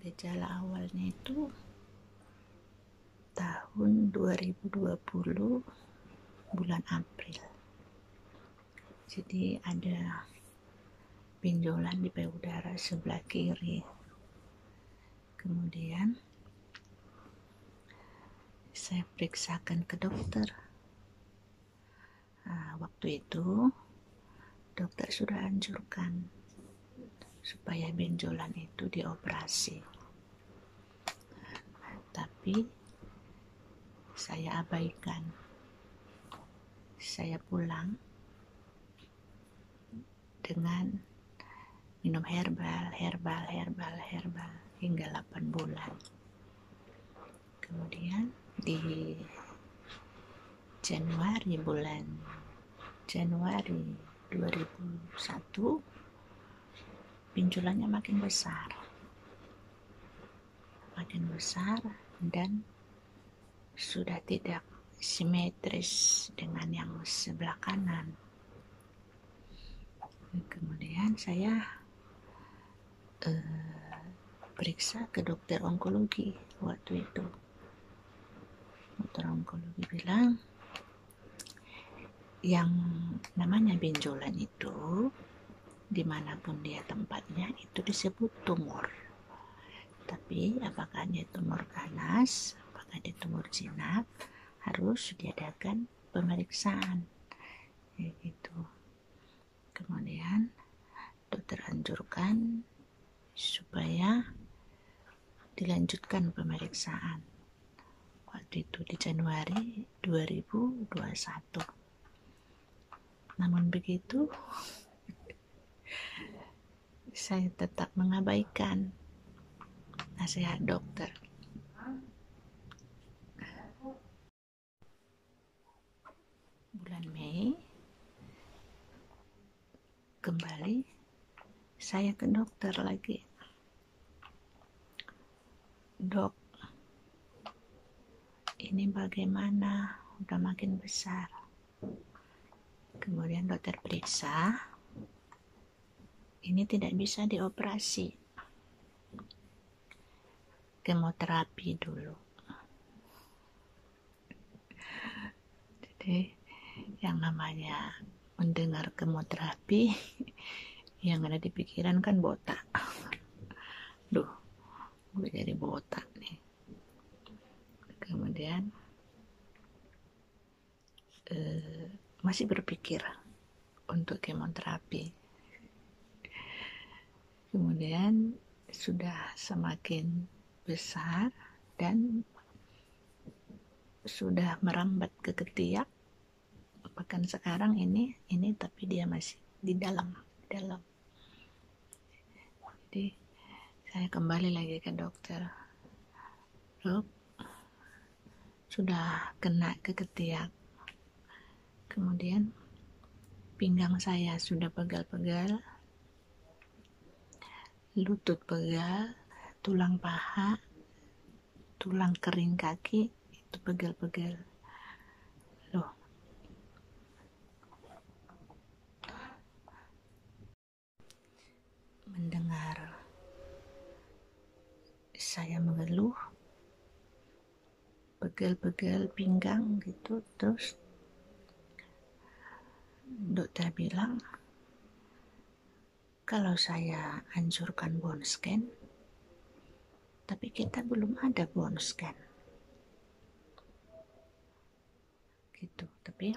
Gejala awalnya itu tahun 2020 bulan April. Jadi ada benjolan di payudara sebelah kiri. Kemudian saya periksakan ke dokter. Waktu itu dokter sudah anjurkan supaya benjolan itu dioperasi. Tapi saya abaikan. Saya pulang dengan minum herbal hingga 8 bulan. Kemudian di bulan Januari 2001 benjolannya makin besar dan sudah tidak simetris dengan yang sebelah kanan. Kemudian saya periksa ke dokter onkologi waktu itu. Dokter onkologi bilang yang namanya benjolan itu dimanapun dia tempatnya itu disebut tumor. Tapi apakah dia tumor ganas, apakah dia tumor jinak, harus diadakan pemeriksaan gitu. Kemudian dokter anjurkan supaya dilanjutkan pemeriksaan. Waktu itu di Januari 2021. Namun begitu, saya tetap mengabaikan nasihat dokter. Bulan Mei, kembali saya ke dokter lagi. Dok, ini bagaimana? Udah makin besar. Kemudian dokter periksa, ini tidak bisa dioperasi. Kemoterapi dulu. Jadi yang namanya mendengar kemoterapi yang ada di pikiran kan botak. Duh, gue jadi botak nih. Kemudian masih berpikir untuk kemoterapi. Kemudian sudah semakin besar dan sudah merambat ke ketiak. Bahkan sekarang ini tapi dia masih di dalam. Jadi saya kembali lagi ke dokter. Dok, sudah kena ke ketiak. Kemudian pinggang saya sudah pegal-pegal, lutut pegal, tulang paha, tulang kering kaki itu pegal-pegal. Loh, mendengar saya mengeluh pegal-pegal pinggang gitu, terus dokter bilang kalau saya anjurkan bone scan, tapi kita belum ada bone scan gitu. Tapi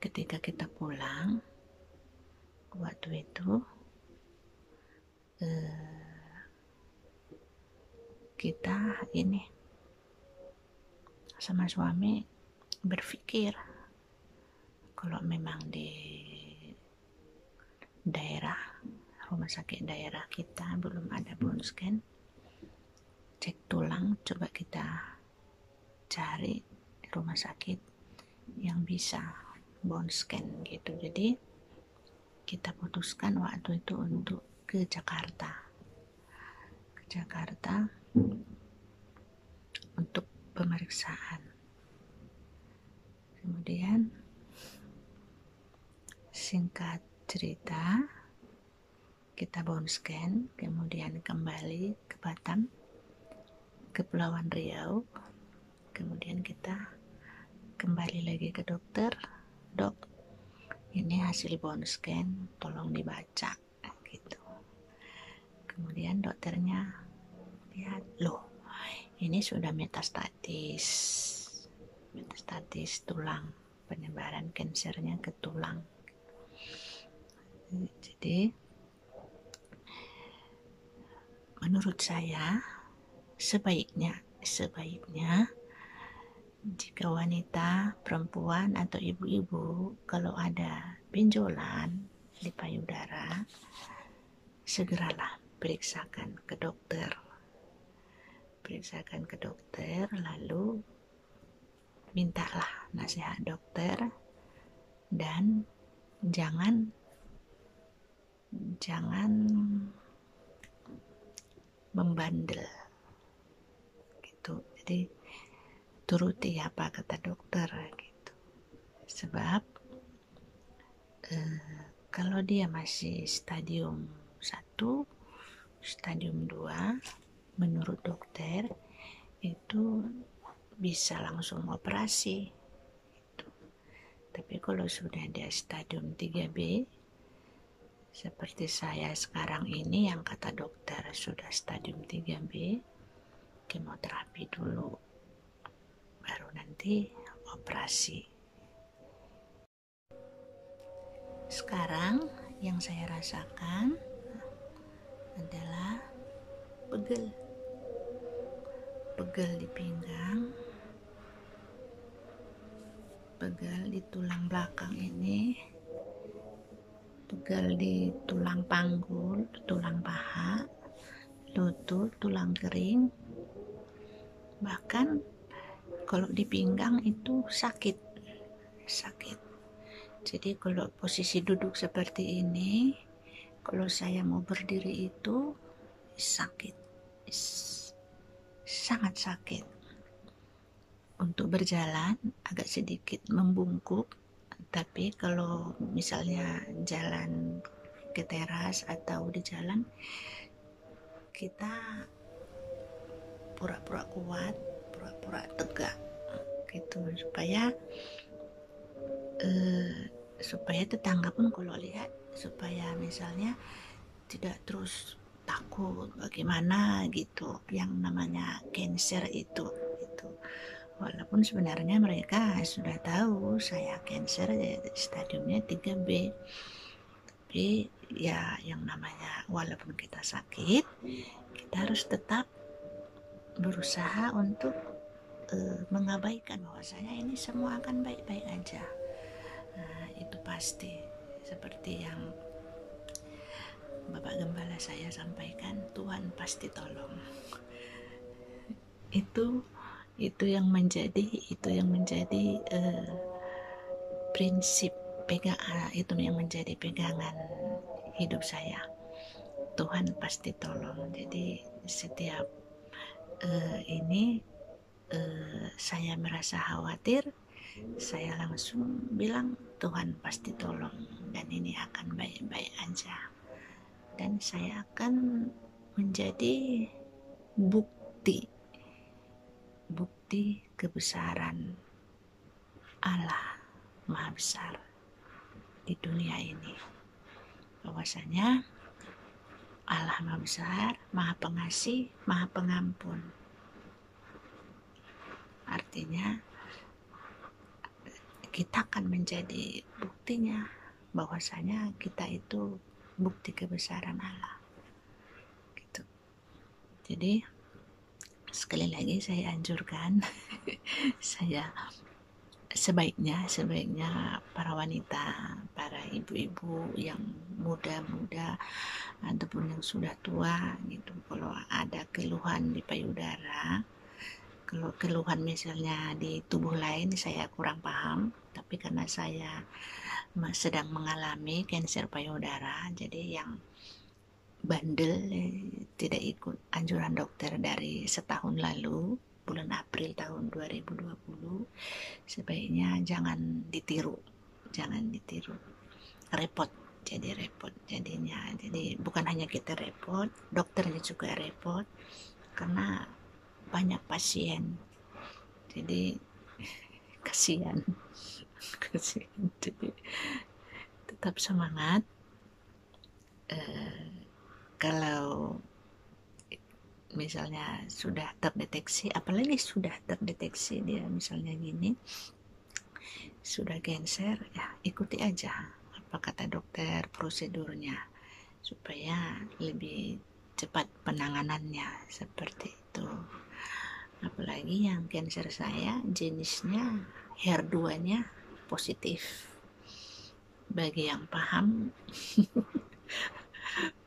ketika kita pulang waktu itu kita ini sama suami berpikir kalau memang di daerah rumah sakit daerah kita belum ada bone scan, cek tulang, coba kita cari rumah sakit yang bisa bone scan gitu. Jadi kita putuskan waktu itu untuk ke Jakarta untuk pemeriksaan. Kemudian singkat cerita, kita bone scan, kemudian kembali ke Batam, Kepulauan Riau, kemudian kita kembali lagi ke dokter. Dok, ini hasil bone scan, tolong dibaca gitu. Kemudian dokternya lihat, loh ini sudah metastatis tulang, penyebaran kansernya ke tulang. Jadi menurut saya sebaiknya jika wanita, perempuan atau ibu-ibu kalau ada benjolan di payudara, segeralah periksakan ke dokter. Lalu mintalah nasihat dokter, dan jangan membandel gitu. Jadi turuti apa kata dokter gitu. Sebab kalau dia masih stadium 1, stadium 2, menurut dokter itu bisa langsung operasi gitu. Tapi kalau sudah dia stadium 3B seperti saya sekarang ini, yang kata dokter sudah stadium 3B, kemoterapi dulu, baru nanti operasi. Sekarang yang saya rasakan adalah pegel di pinggang, pegel di tulang belakang ini, pegel di tulang panggul, tulang paha, lutut, tulang kering. Bahkan kalau di pinggang itu sakit. Jadi kalau posisi duduk seperti ini, kalau saya mau berdiri itu sakit, sangat sakit. Untuk berjalan agak sedikit membungkuk, tapi kalau misalnya jalan ke teras atau di jalan, kita pura-pura kuat, pura-pura tegak gitu, supaya tetangga pun kalau lihat, supaya misalnya tidak terus takut bagaimana gitu, yang namanya cancer itu. Walaupun sebenarnya mereka sudah tahu saya cancer stadiumnya 3B, tapi ya yang namanya walaupun kita sakit, kita harus tetap berusaha untuk mengabaikan bahwasanya ini semua akan baik-baik aja. Nah, itu pasti, seperti yang Bapak Gembala saya sampaikan, Tuhan pasti tolong. Itu yang menjadi prinsip itu yang menjadi pegangan hidup saya. Tuhan pasti tolong. Jadi setiap saya merasa khawatir, saya langsung bilang Tuhan pasti tolong, dan ini akan baik-baik aja, dan saya akan menjadi bukti kebesaran Allah Maha Besar di dunia ini, bahwasanya Allah Maha Besar, Maha Pengasih, Maha Pengampun. Artinya kita akan menjadi buktinya bahwasanya kita itu bukti kebesaran Allah gitu. Jadi sekali lagi saya anjurkan sebaiknya para wanita, para ibu-ibu yang muda-muda ataupun yang sudah tua gitu, kalau ada keluhan di payudara, kalau keluhan misalnya di tubuh lain saya kurang paham, tapi karena saya sedang mengalami kanker payudara, jadi yang bandel tidak ikut anjuran dokter dari setahun lalu, bulan April tahun 2020, sebaiknya jangan ditiru, repot jadi repot jadinya. Jadi bukan hanya kita repot, dokternya juga repot karena banyak pasien. Jadi kasihan. Kasihan. Jadi tetap semangat. Kalau misalnya sudah terdeteksi, apalagi sudah terdeteksi dia misalnya gini, sudah cancer, ya ikuti aja apa kata dokter, prosedurnya supaya lebih cepat penanganannya, seperti itu. Apalagi yang cancer saya jenisnya HER2-nya positif. Bagi yang paham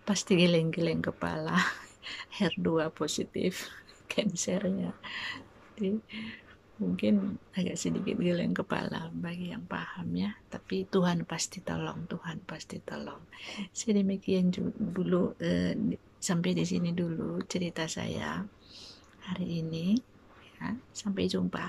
pasti geleng-geleng kepala. HER2 positif cancernya. Jadi mungkin agak sedikit geleng kepala bagi yang paham ya, tapi Tuhan pasti tolong, Tuhan pasti tolong. Sedemikian dulu, sampai di sini dulu cerita saya hari ini ya. Sampai jumpa.